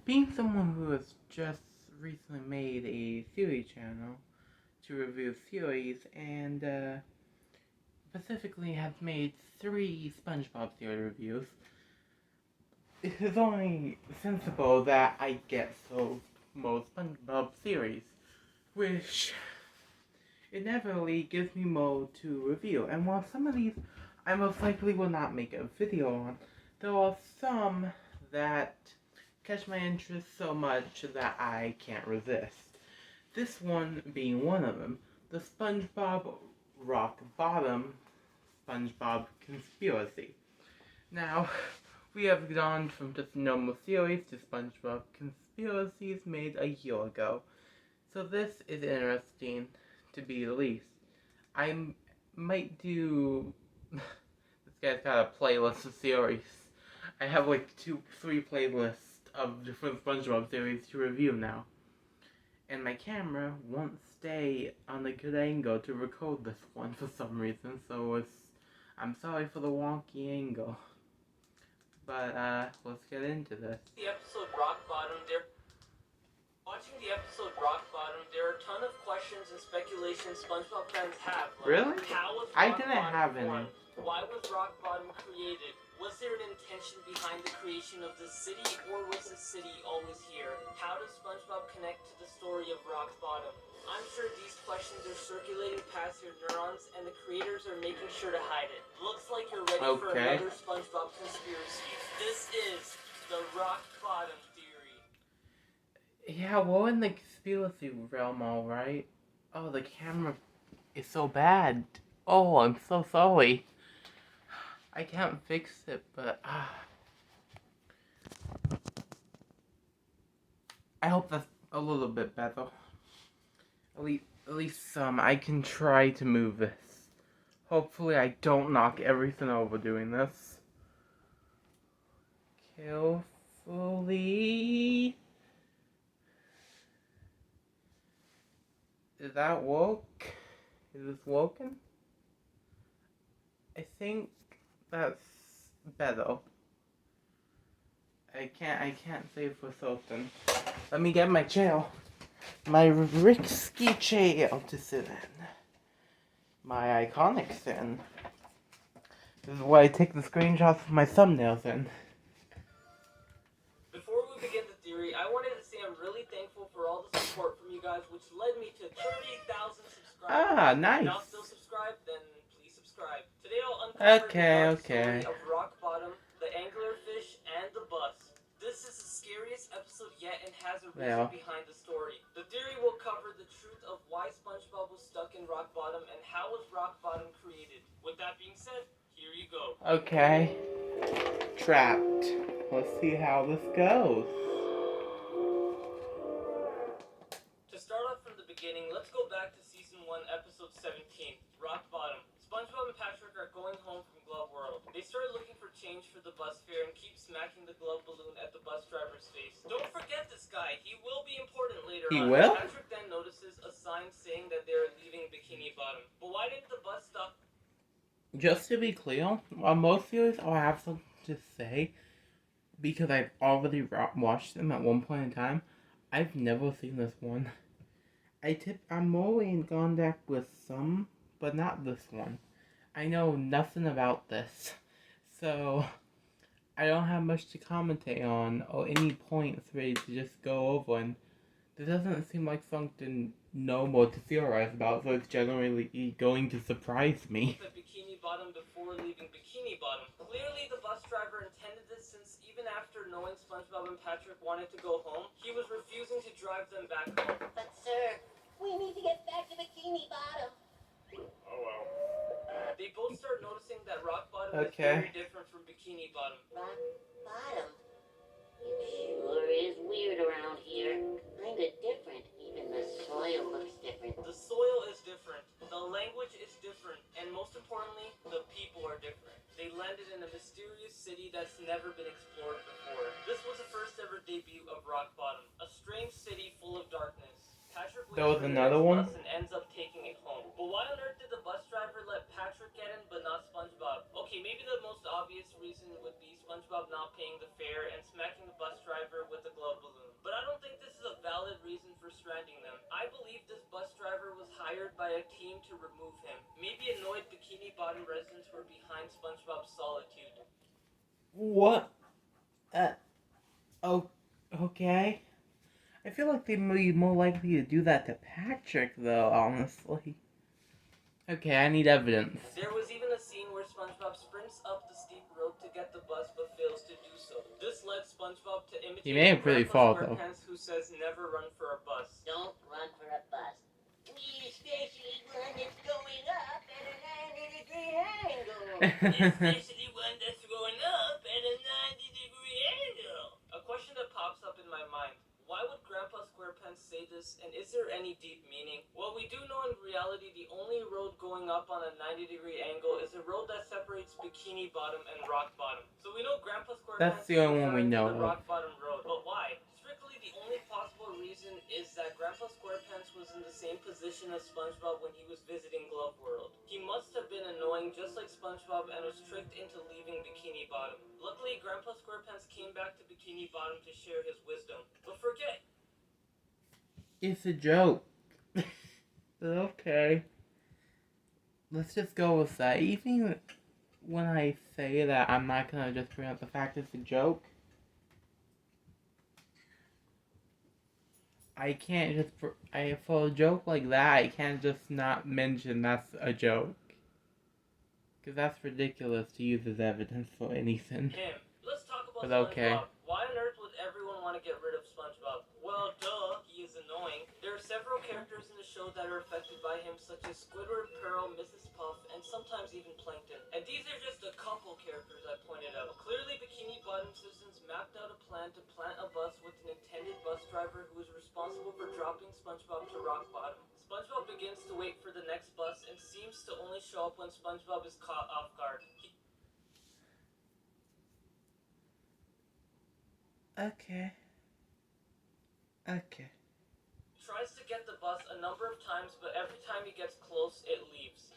Being someone who has just recently made a series channel to review series and specifically has made 3 SpongeBob series reviews, it is only sensible that I get most SpongeBob series, which inevitably gives me more to review. And while some of these I most likely will not make a video on, there are some that catch my interest so much that I can't resist. This one being one of them, the SpongeBob Rock Bottom SpongeBob Conspiracy. Now, we have gone from just normal series to SpongeBob Conspiracies made a year ago. So this is interesting, to be the least. I might do... This guy's got a playlist of series. I have like 3 playlists of different SpongeBob series to review now. And my camera won't stay on a good angle to record this one for some reason, so I'm sorry for the wonky angle. But, let's get into this. The episode Rock Bottom, watching the episode Rock Bottom, there are a ton of questions and speculations SpongeBob fans have. Like, really? How was I Rock didn't Bottom have formed? any. Why was Rock Bottom created? Was there an intention behind the creation of the city, or was the city always here? How does SpongeBob connect to the story of Rock Bottom? I'm sure these questions are circulating past your neurons, and the creators are making sure to hide it. Looks like you're ready for another SpongeBob conspiracy. This is the Rock Bottom theory. Yeah, we're in the conspiracy realm, alright. Oh, the camera is so bad. Oh, I'm so sorry. I can't fix it, but I hope that's a little bit better. At least I can try to move this. Hopefully I don't knock everything over doing this. Carefully. Did that work? Is this working? I think that's better. I can't say for certain. Let me get my chair. My risky chair to sit in. My iconic sit in. This is where I take the screenshots of my thumbnails in. Before we begin the theory, I wanted to say I'm really thankful for all the support from you guys, which led me to 30,000 subscribers. Ah, nice. If you're not still subscribed, then please subscribe. Today I'll uncover the dark story of Rock Bottom, the anglerfish, and the bus. This is the scariest episode yet and has a reason behind the story. The theory will cover the truth of why SpongeBob was stuck in Rock Bottom and how was Rock Bottom created. With that being said, here you go. Okay. Trapped. Let's see how this goes. To start off from the beginning, let's go back to Season 1, Episode 17, Rock Bottom. SpongeBob and Patrick are going home from Glove World. They start looking for change for the bus fare and keep smacking the glove balloon at the bus driver's face. Don't forget this guy. He will be important later on. He will? Patrick then notices a sign saying that they're leaving Bikini Bottom. But why didn't the bus stop? Just to be clear, on most series I'll have something to say because I've already watched them at one point in time. I've never seen this one. I'm more in contact with some, but not this one. I know nothing about this, so I don't have much to commentate on or any points ready to just go over, and there doesn't seem like something normal to theorize about, so it's generally going to surprise me. At Bikini Bottom before leaving Bikini Bottom. Clearly the bus driver intended this, since even after knowing SpongeBob and Patrick wanted to go home, he was refusing to drive them back home. But sir, we need to get back to Bikini Bottom. Oh well. They both start noticing that Rock Bottom is very different from Bikini Bottom. Rock Bottom? It sure is weird around here. Kinda different. Even the soil looks different. The soil is different, the language is different, and most importantly, the people are different. They landed in a mysterious city that's never been explored before. This was the first ever debut of Rock Bottom, a strange city full of darkness. Patrick There was another one? and ends up taking it home. But why on earth did the bus driver let Patrick get in but not SpongeBob? Okay, maybe the most obvious reason would be SpongeBob not paying the fare and smacking the bus driver with a glove balloon. residents were behind SpongeBob's solitude. What? Oh, okay. I feel like they may be more likely to do that to Patrick, though, honestly. Okay, I need evidence. There was even a scene where SpongeBob sprints up the steep road to get the bus but fails to do so. This led SpongeBob to imitate He may have really Grandpa fall, though. SquarePants, who says never run for a bus. Don't run for a bus. Especially one that's going up at a 90-degree angle. Especially one that's going up at a 90-degree angle. A question that pops up in my mind. Why would Grandpa SquarePants say this, and is there any deep meaning? Well, we do know in reality the only road going up on a 90-degree angle is a road that separates Bikini Bottom and Rock Bottom. So we know Grandpa SquarePants That's the only one we know the of. Rock Bottom road. But why? Strictly, the only possible reason is that Grandpa SquarePants was in the same position as SpongeBob when he was visiting Glove World. He must have been annoying just like SpongeBob and was tricked into leaving Bikini Bottom. Luckily, Grandpa SquarePants came back to Bikini Bottom to share his wisdom. But forget. It's a joke. Okay. Let's just go with that. Even when I say that, I'm not gonna just bring up the fact it's a joke. I can't just, for a joke like that, I can't just not mention that's a joke. Because that's ridiculous to use as evidence for anything. Let's talk about But okay. SpongeBob. Why on earth would everyone want to get rid of SpongeBob? Well, duh, he is annoying. There are several characters in the show that are affected by him, such as Squidward, Pearl, Mrs. Puff, and sometimes even Plankton. And these are just a couple characters I pointed out. Clearly, Bikini Bottom citizens mapped out a plan to plant a bus with an intended bus driver who is responsible for dropping SpongeBob to Rock Bottom. SpongeBob begins to wait for the next bus and seems to only show up when SpongeBob is caught off guard. Okay. Tries to get the bus a number of times, but every time he gets close, it leaves.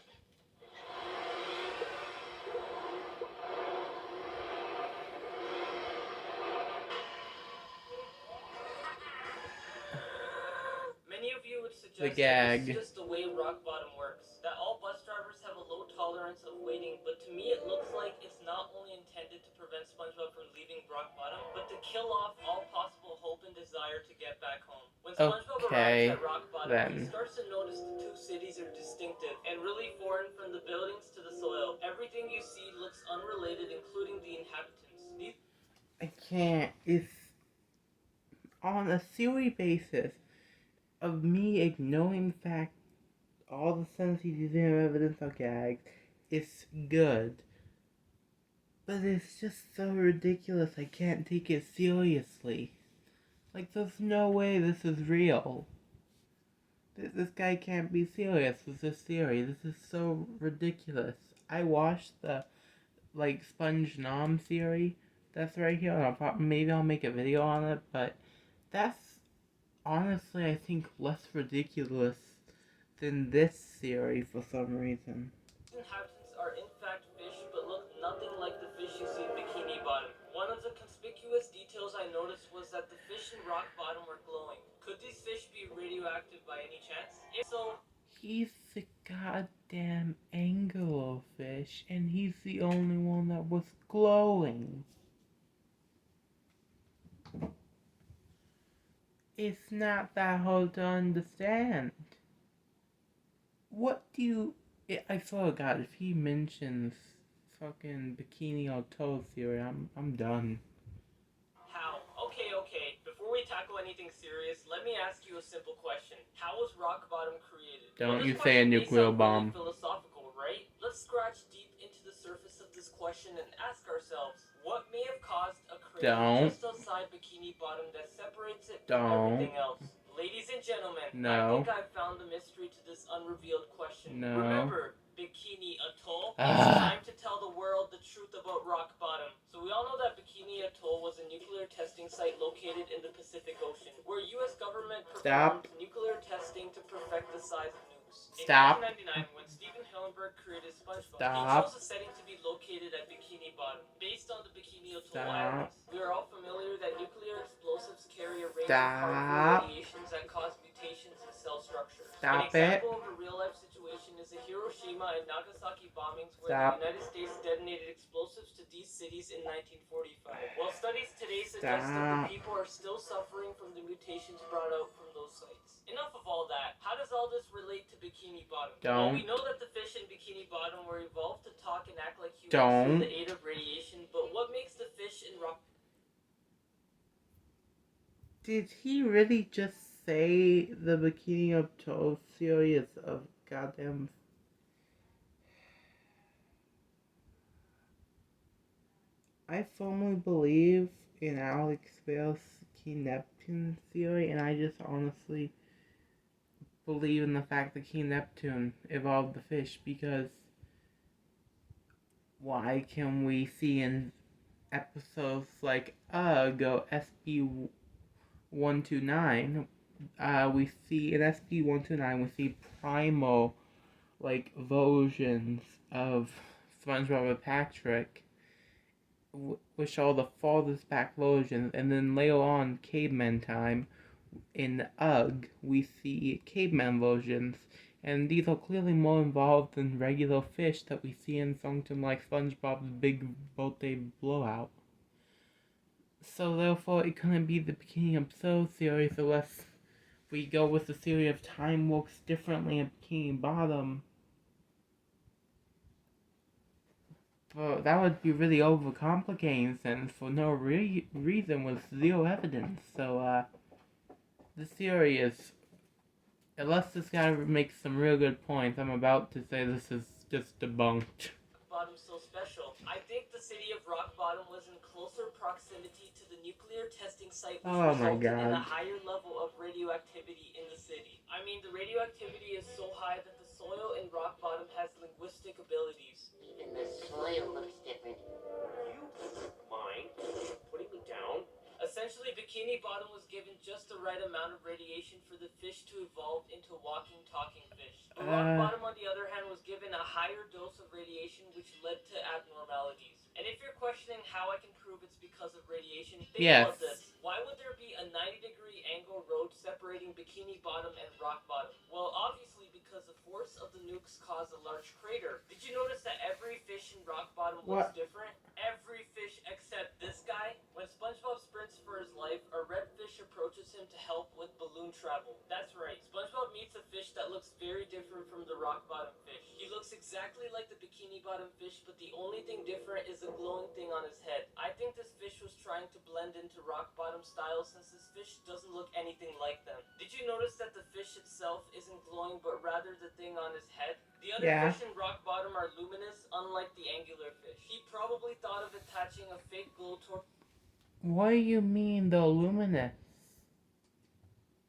Many of you would suggest The gag. that this is just the way Rock Bottom works. That all bus drivers have a low tolerance of waiting, but to me it looks like it's not only intended to prevent SpongeBob from leaving Rock Bottom, but to kill off all possible hope and desire to get back home. When SpongeBob arrives at Rock Bottom, he starts to notice the two cities are distinctive and really foreign, from the buildings to the soil. Everything you see looks unrelated, including the inhabitants. I can't. It's on a theory basis of me ignoring the fact all the sensitive evidence of gags. It's good. But it's just so ridiculous I can't take it seriously. Like, there's no way this is real. This guy can't be serious with this theory. This is so ridiculous. I watched the, Sponge Nom theory that's right here, and maybe I'll make a video on it, but that's honestly, I think, less ridiculous than this theory for some reason. Inhabitants are in fact fish, but look nothing like the fish you see in Bikini Bottom. One of the conspicuous details I noticed was that the fish in Rock Bottom were glowing. Could these fish be radioactive by any chance? If so, he's the goddamn anglerfish, and he's the only one that was glowing. It's not that hard to understand. What do you... I forgot, if he mentions fucking Bikini or Toe theory, I'm done. How? Okay. Before we tackle anything serious, let me ask you a simple question. How was Rock Bottom created? Don't Well, you say a nuclear bomb. Really philosophical, right? Let's scratch deep into the surface of this question and ask ourselves, what may have caused a crater just outside Bikini Bottom that separates it from everything else? Ladies and gentlemen, I think I've found the mystery to this unrevealed question. Remember, Bikini Atoll? It's time to tell the world the truth about Rock Bottom. So we all know that Bikini Atoll was a nuclear testing site located in the Pacific Ocean, where U.S. government performed nuclear testing to perfect the size of nukes. In 1999, when Steven Hillenburg created SpongeBob, he chose a setting to be located at Bikini Bottom, based on the Bikini Atoll Islands. We are all familiar that nuclear explosives carry a range of harmful radiations that cause mutations in cell structure. An example of a real-life situation is the Hiroshima and Nagasaki bombings, where the United States detonated explosives to these cities in 1945. Well, studies today suggest that the people are still suffering from the mutations brought out from those sites. Enough of all that. How does all this relate to Bikini Bottom? Well, we know that the fish in Bikini Bottom were evolved to talk and act like humans through the aid of radiation, but what makes the fish in rock... Did he really just say the Bikini Bottom theory is of goddamn... I firmly believe in Alex Bale's King Neptune theory, and I just honestly believe in the fact that King Neptune evolved the fish, because why can we see in episodes like go SB129, we see in SB129 we see primal versions of SpongeBob and Patrick, which are the farthest back versions, and then later on caveman time in UGG we see caveman versions, and these are clearly more involved than regular fish that we see in something like SpongeBob's Big Birthday Blowout. So therefore it couldn't be the Bikini Absurd theory unless we go with the theory of time works differently in Bikini Bottom. But that would be really overcomplicating things for no reason with zero evidence. So this theory is, unless this guy makes some real good points, I'm about to say this is just debunked. Bottom so special. I think the city of Rock Bottom was in closer proximity to the nuclear testing site, which resulted in a higher level of radioactivity in the city. I mean, the radioactivity is so high that the soil in Rock Bottom has linguistic abilities. Even the soil looks different. You mind putting me down? Essentially, Bikini Bottom was given just the right amount of radiation for the fish to evolve into walking, talking fish. But Rock Bottom, on the other hand, was given a higher dose of radiation, which led to abnormalities. And if you're questioning how I can prove it's because of radiation, think about this. Why would there be a 90-degree angle road separating Bikini Bottom and Rock Bottom? Well, obviously because the force of the nukes caused a large crater. Did you notice that every fish in Rock Bottom looks different? Every fish except this guy. When SpongeBob sprints for his life, a red fish approaches him to help with balloon travel. That's right, SpongeBob meets a fish that looks very different from the Rock Bottom fish. He looks exactly like the Bikini Bottom fish, but the only thing different is the glowing thing on his head. I think this fish was trying to blend into Rock Bottom style since this fish doesn't look anything like them. Did you notice that the fish itself isn't glowing, but rather the thing on his head? The other fish in Rock Bottom are luminous, unlike the angular fish. He probably thought of attaching a fake glow torch. What do you mean they're luminous?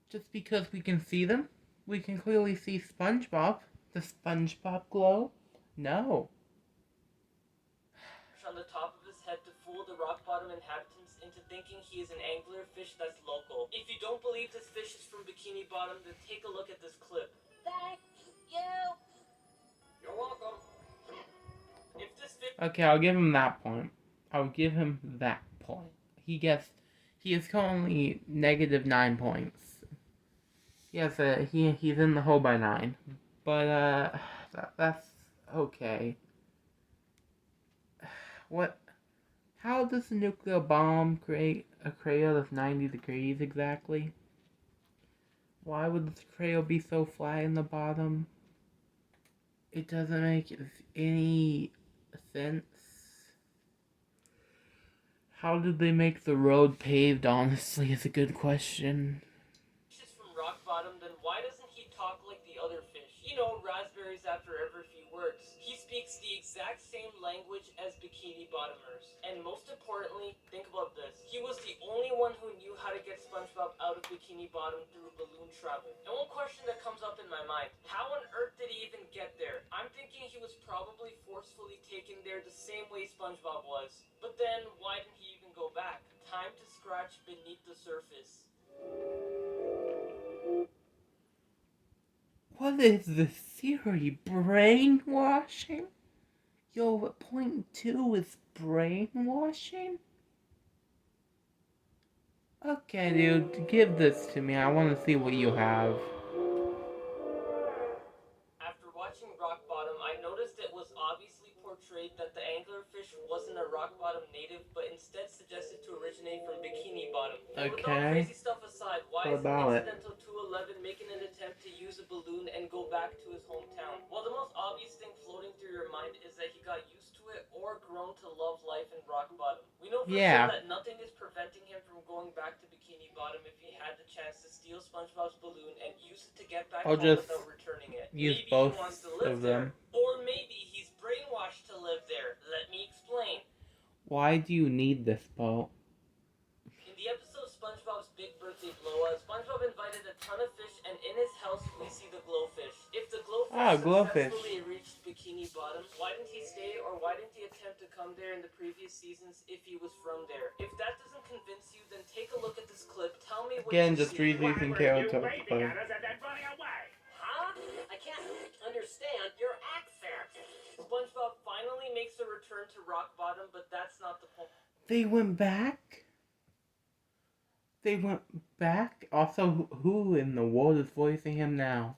Just because we can see them? We can clearly see SpongeBob. The SpongeBob glow? No. On the top of his head to fool the Rock Bottom inhabitants into thinking he is an angler fish that's local. If you don't believe this fish is from Bikini Bottom, then take a look at this clip. Thank you. You're welcome. If this fish... Okay, I'll give him that point. He is currently -9 points. Yes, he's in the hole by 9. But, that's okay. How does a nuclear bomb create a crater that's 90 degrees exactly? Why would this crater be so flat in the bottom? It doesn't make any sense. How did they make the road paved, honestly, is a good question. Is from Rock Bottom, then why doesn't he talk like the other fish? You know, raspberries after every few words. He speaks the exact same language as Bikini Bottomers. And most importantly, think about this. He was the only one who knew how to get SpongeBob out of Bikini Bottom through balloon travel. And one question that comes up in my mind, how on earth did he even get there? I'm thinking he was probably forcefully taken there the same way SpongeBob was. But then, why didn't he even go back? Time to scratch beneath the surface. What is this theory? Brainwashing? Your point 2 is brainwashing? Okay, dude, give this to me. I want to see what you have. After watching Rock Bottom, I noticed it was obviously portrayed originate from Bikini Bottom. And with all Okay. crazy stuff aside, why What isn't about it? Incidental 211 making an attempt to use a balloon and go back to his hometown? Well, the most obvious thing floating through your mind is that he got used to it or grown to love life in Rock Bottom. We know for sure Yeah. that nothing is preventing him from going back to Bikini Bottom if he had the chance to steal SpongeBob's balloon and use it to get back I'll home just without returning it. use Maybe he both wants to live of there. them. Or maybe he's brainwashed to live there. Let me explain. Why do you need this boat? In the episode SpongeBob's Big Birthday Blowout, SpongeBob invited a ton of fish, and in his house we see the glowfish. If the glowfish Glowfish. successfully reached Bikini Bottom, why didn't he stay or why didn't he attempt to come there in the previous seasons if he was from there? If that doesn't convince you, then take a look at this clip. Tell me what Again, you just see. reusing character play. Huh? I can't understand your accent. SpongeBob finally makes a return to Rock Bottom, but that's not the point. They went back? They went back? Also, who in the world is voicing him now?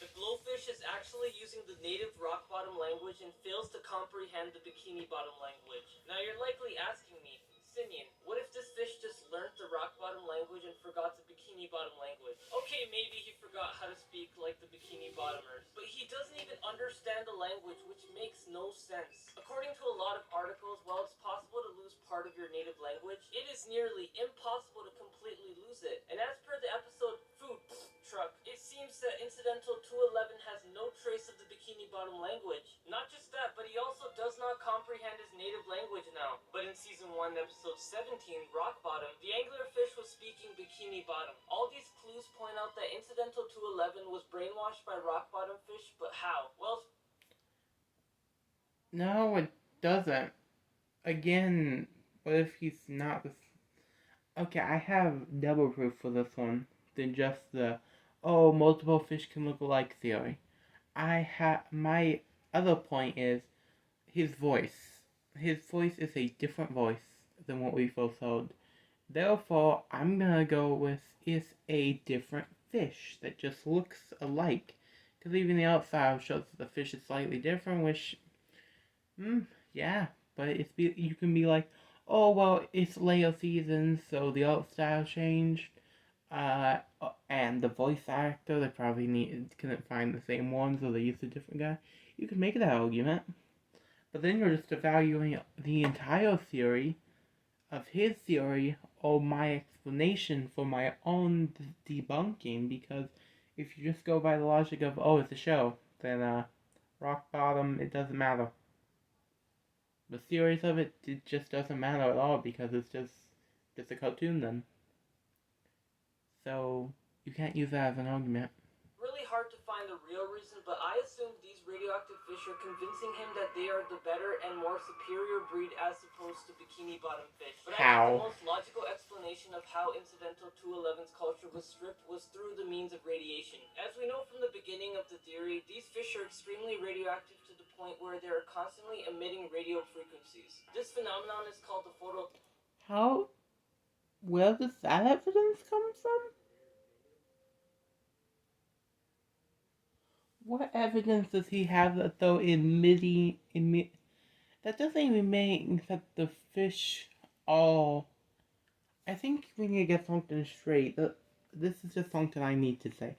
The glowfish is actually using the native rock bottom language and fails to comprehend the bikini bottom language. Now you're likely asking me, Cinian, what if this fish just learned the rock bottom language and forgot the bikini bottom language? Okay, maybe he forgot how to speak like the bikini bottomers, but he doesn't even understand the language, which makes no sense. According to a lot of articles, while it's possible to lose part of your native language, it is nearly impossible to completely lose it. And as per the episode Food Truck, it seems that Incidental 211 has no trace of the bikini bottom language. Not just that, but he also does not comprehend his native language now. But in season 1, episode 17, Rock Bottom, the anglerfish was speaking bikini bottom. All these clues point out that Incidental 211 was brainwashed by rock bottom fish, but how? Well, No, it doesn't. Again, what if he's not the... Okay, I have double proof for this one than just the, oh, multiple fish can look alike theory. My other point is his voice. His voice is a different voice than what we first heard. Therefore, I'm gonna go with it's a different fish that just looks alike. Because even the outside shows that the fish is slightly different, which, yeah. But you can be like, oh, well, it's later seasons, so the art style changed. And the voice actor, they probably couldn't find the same one, so they used a different guy. You could make that argument. But then you're just evaluating the entire theory of his theory or my explanation for my own debunking, because if you just go by the logic of, oh, it's a show, then rock bottom, it doesn't matter. The series of it just doesn't matter at all because it's just a cartoon then. So you can't use that as an argument. really hard to find the real reason, but I assume these radioactive fish are convincing him that they are the better and more superior breed as opposed to bikini bottom fish. But I think the most logical explanation of how Incidental 211's culture was stripped was through the means of radiation. As we know from the beginning of the theory, these fish are extremely radioactive to the point where they are constantly emitting radio frequencies. This phenomenon is called the photo... Where does that evidence come from? What evidence does he have that though that doesn't even make that the fish all... I think we need to get something straight. This is just something I need to say.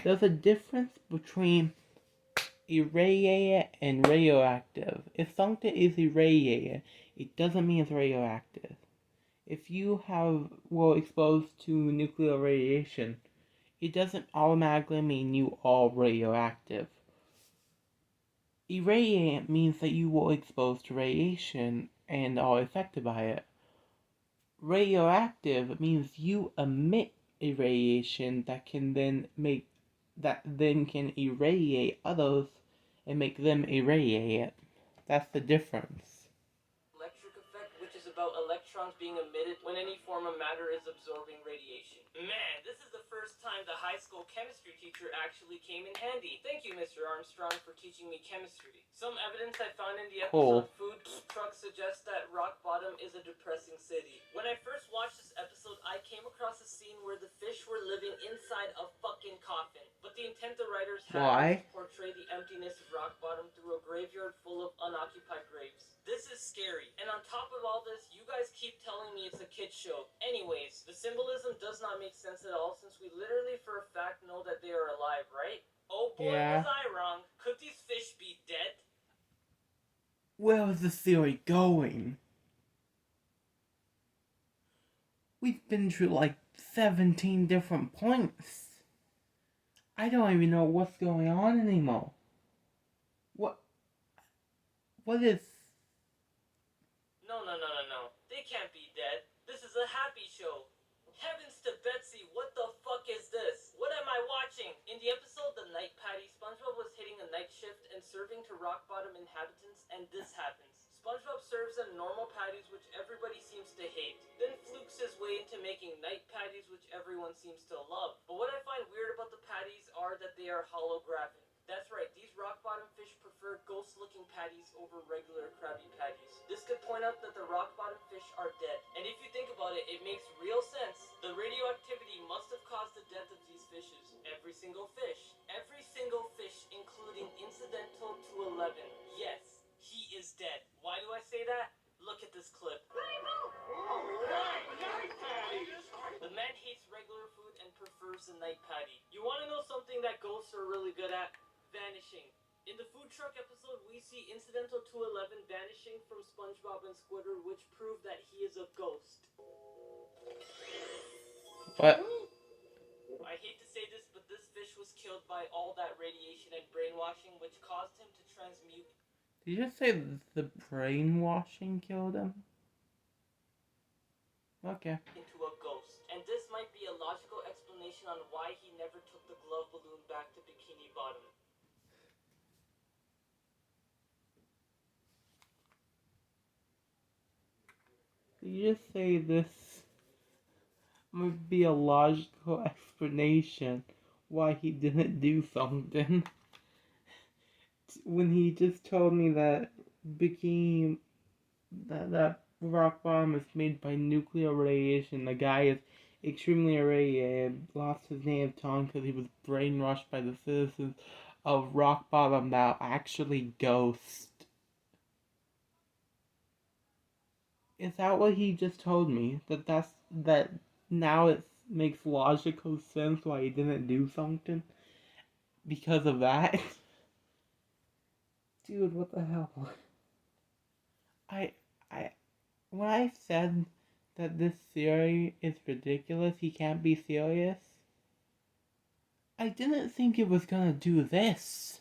There's a difference between irradiated and radioactive. If something is irradiated, it doesn't mean it's radioactive. If you were exposed to nuclear radiation, it doesn't automatically mean you are radioactive. Irradiated means that you were exposed to radiation and are affected by it. Radioactive means you emit a radiation that then can irradiate others and make them irradiate it. That's the difference. Electric effect, which is about electrons being emitted when any form of matter is absorbing radiation. Man, this is the first time the high school chemistry teacher actually came in handy. Thank you, Mr. Armstrong, for teaching me chemistry. Some evidence I found in the episode Food Truck suggests that Rock Bottom is a depressing city. When I first watched this episode, I came across a scene where the fish were living inside a fucking coffin. But the intent the writers had was to portray the emptiness of Rock Bottom through a graveyard full of unoccupied graves. This is scary. And on top of all this, you guys keep telling me it's a kid's show. Anyways, the symbolism does not make sense at all since we literally for a fact know that they are alive, right? Oh boy, Yeah. was I wrong. Could these fish be dead? Where is this theory going? We've been through like 17 different points. I don't even know what's going on anymore. What is... No. They can't be dead. This is a happy show. Heavens to Betsy, what the fuck is this? What am I watching? In the episode The Night Patty, SpongeBob was hitting a night shift and serving to rock bottom inhabitants, and this happens. SpongeBob serves them normal patties which everybody seems to hate, then flukes his way into making night patties which everyone seems to love. But what I find weird about the patties are that they are holographic. That's right, these rock bottom fish prefer ghost looking patties over regular Krabby Patties. This could point out that the rock bottom fish are dead. And if you think about it, it makes real sense. The radioactivity must have caused the death of these fishes. Every single fish. Every single fish, including incidental to 11. Yes, he is dead. Why do I say that? Look at this clip. The man hates regular food and prefers the night patty. You want to know something that ghosts are really good at? Vanishing. In the food truck episode, we see incidental to 11 vanishing from SpongeBob and Squidward, which prove that he is a ghost. What? I hate to say this, but this fish was killed by all that radiation and brainwashing, which caused him to transmute. Did you just say the brainwashing killed him? Okay. Into a ghost. And this might be a logical explanation on why he never took the glove balloon back to Bikini Bottom. Did you just say this would be a logical explanation why he didn't do something? When he just told me that Bikini... that rock bomb is made by nuclear radiation. The guy is extremely irradiated, lost his native tongue because he was brainwashed by the citizens of Rock Bottom that are actually ghosts. Is that what he just told me? That now it makes logical sense why he didn't do something? Because of that? Dude, what the hell? I when I said that this theory is ridiculous, he can't be serious, I didn't think it was gonna do this.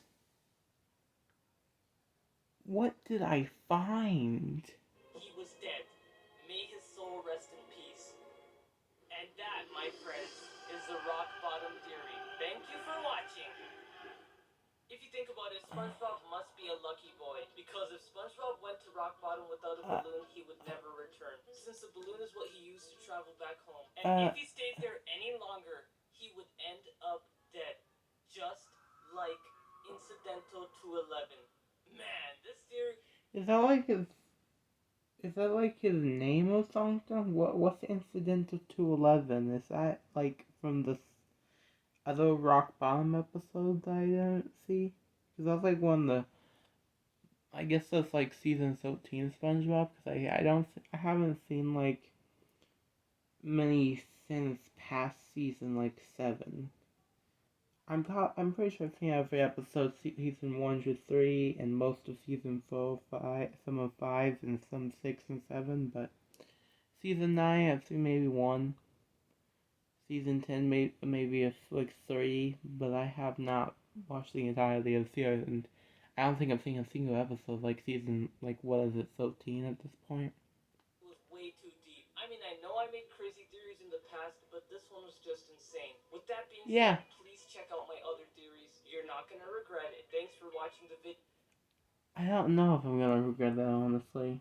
What did I find? He was dead. May his soul rest in peace. And that, my friends, is the rock bottom theory. Thank you for watching. If you think about it, SpongeBob must be a lucky boy, because if SpongeBob went to rock bottom without a balloon, he would never return, since the balloon is what he used to travel back home. And if he stayed there any longer, he would end up dead, just like incidental to 11. Man, this theory... Is that like his name or something? What's incidental to 11? Is that like from the other Rock Bottom episodes I didn't see? Because that's like one of the... I guess that's like season 13 SpongeBob, because I haven't seen like many since past season like 7. I'm pretty sure I've seen every episode season 1 to 3 and most of season 4, 5, some of 5 and some 6 and 7, but season 9 I've seen maybe 1. Season 10 maybe like 3, but I have not watched the entirety of the series, and I don't think I've seen a single episode like season, like what is it, 13 at this point? was way too deep. I mean, I know I made crazy theories in the past, but this one was just insane. With that being Yeah. said, please check out my other theories. You're not gonna regret it. Thanks for watching the video. I don't know if I'm gonna regret that, honestly.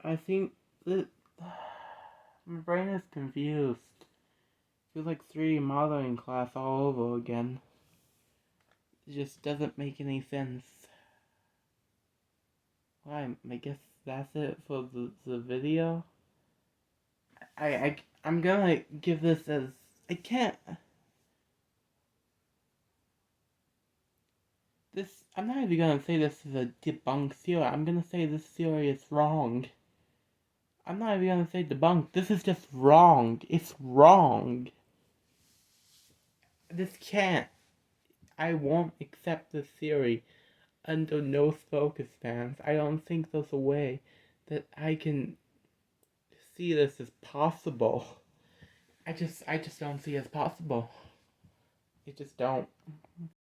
I think that my brain is confused. Feels like 3D modeling class all over again. It just doesn't make any sense. Well, I guess that's it for the video. I'm gonna give this as... I can't... I'm not even gonna say this is a debunked theory. I'm gonna say this theory is wrong. I'm not even gonna say debunked. This is just wrong. It's wrong. This can't. I won't accept this theory under no focus fans. I don't think there's a way that I can see this as possible. I just don't see it as possible. I just don't.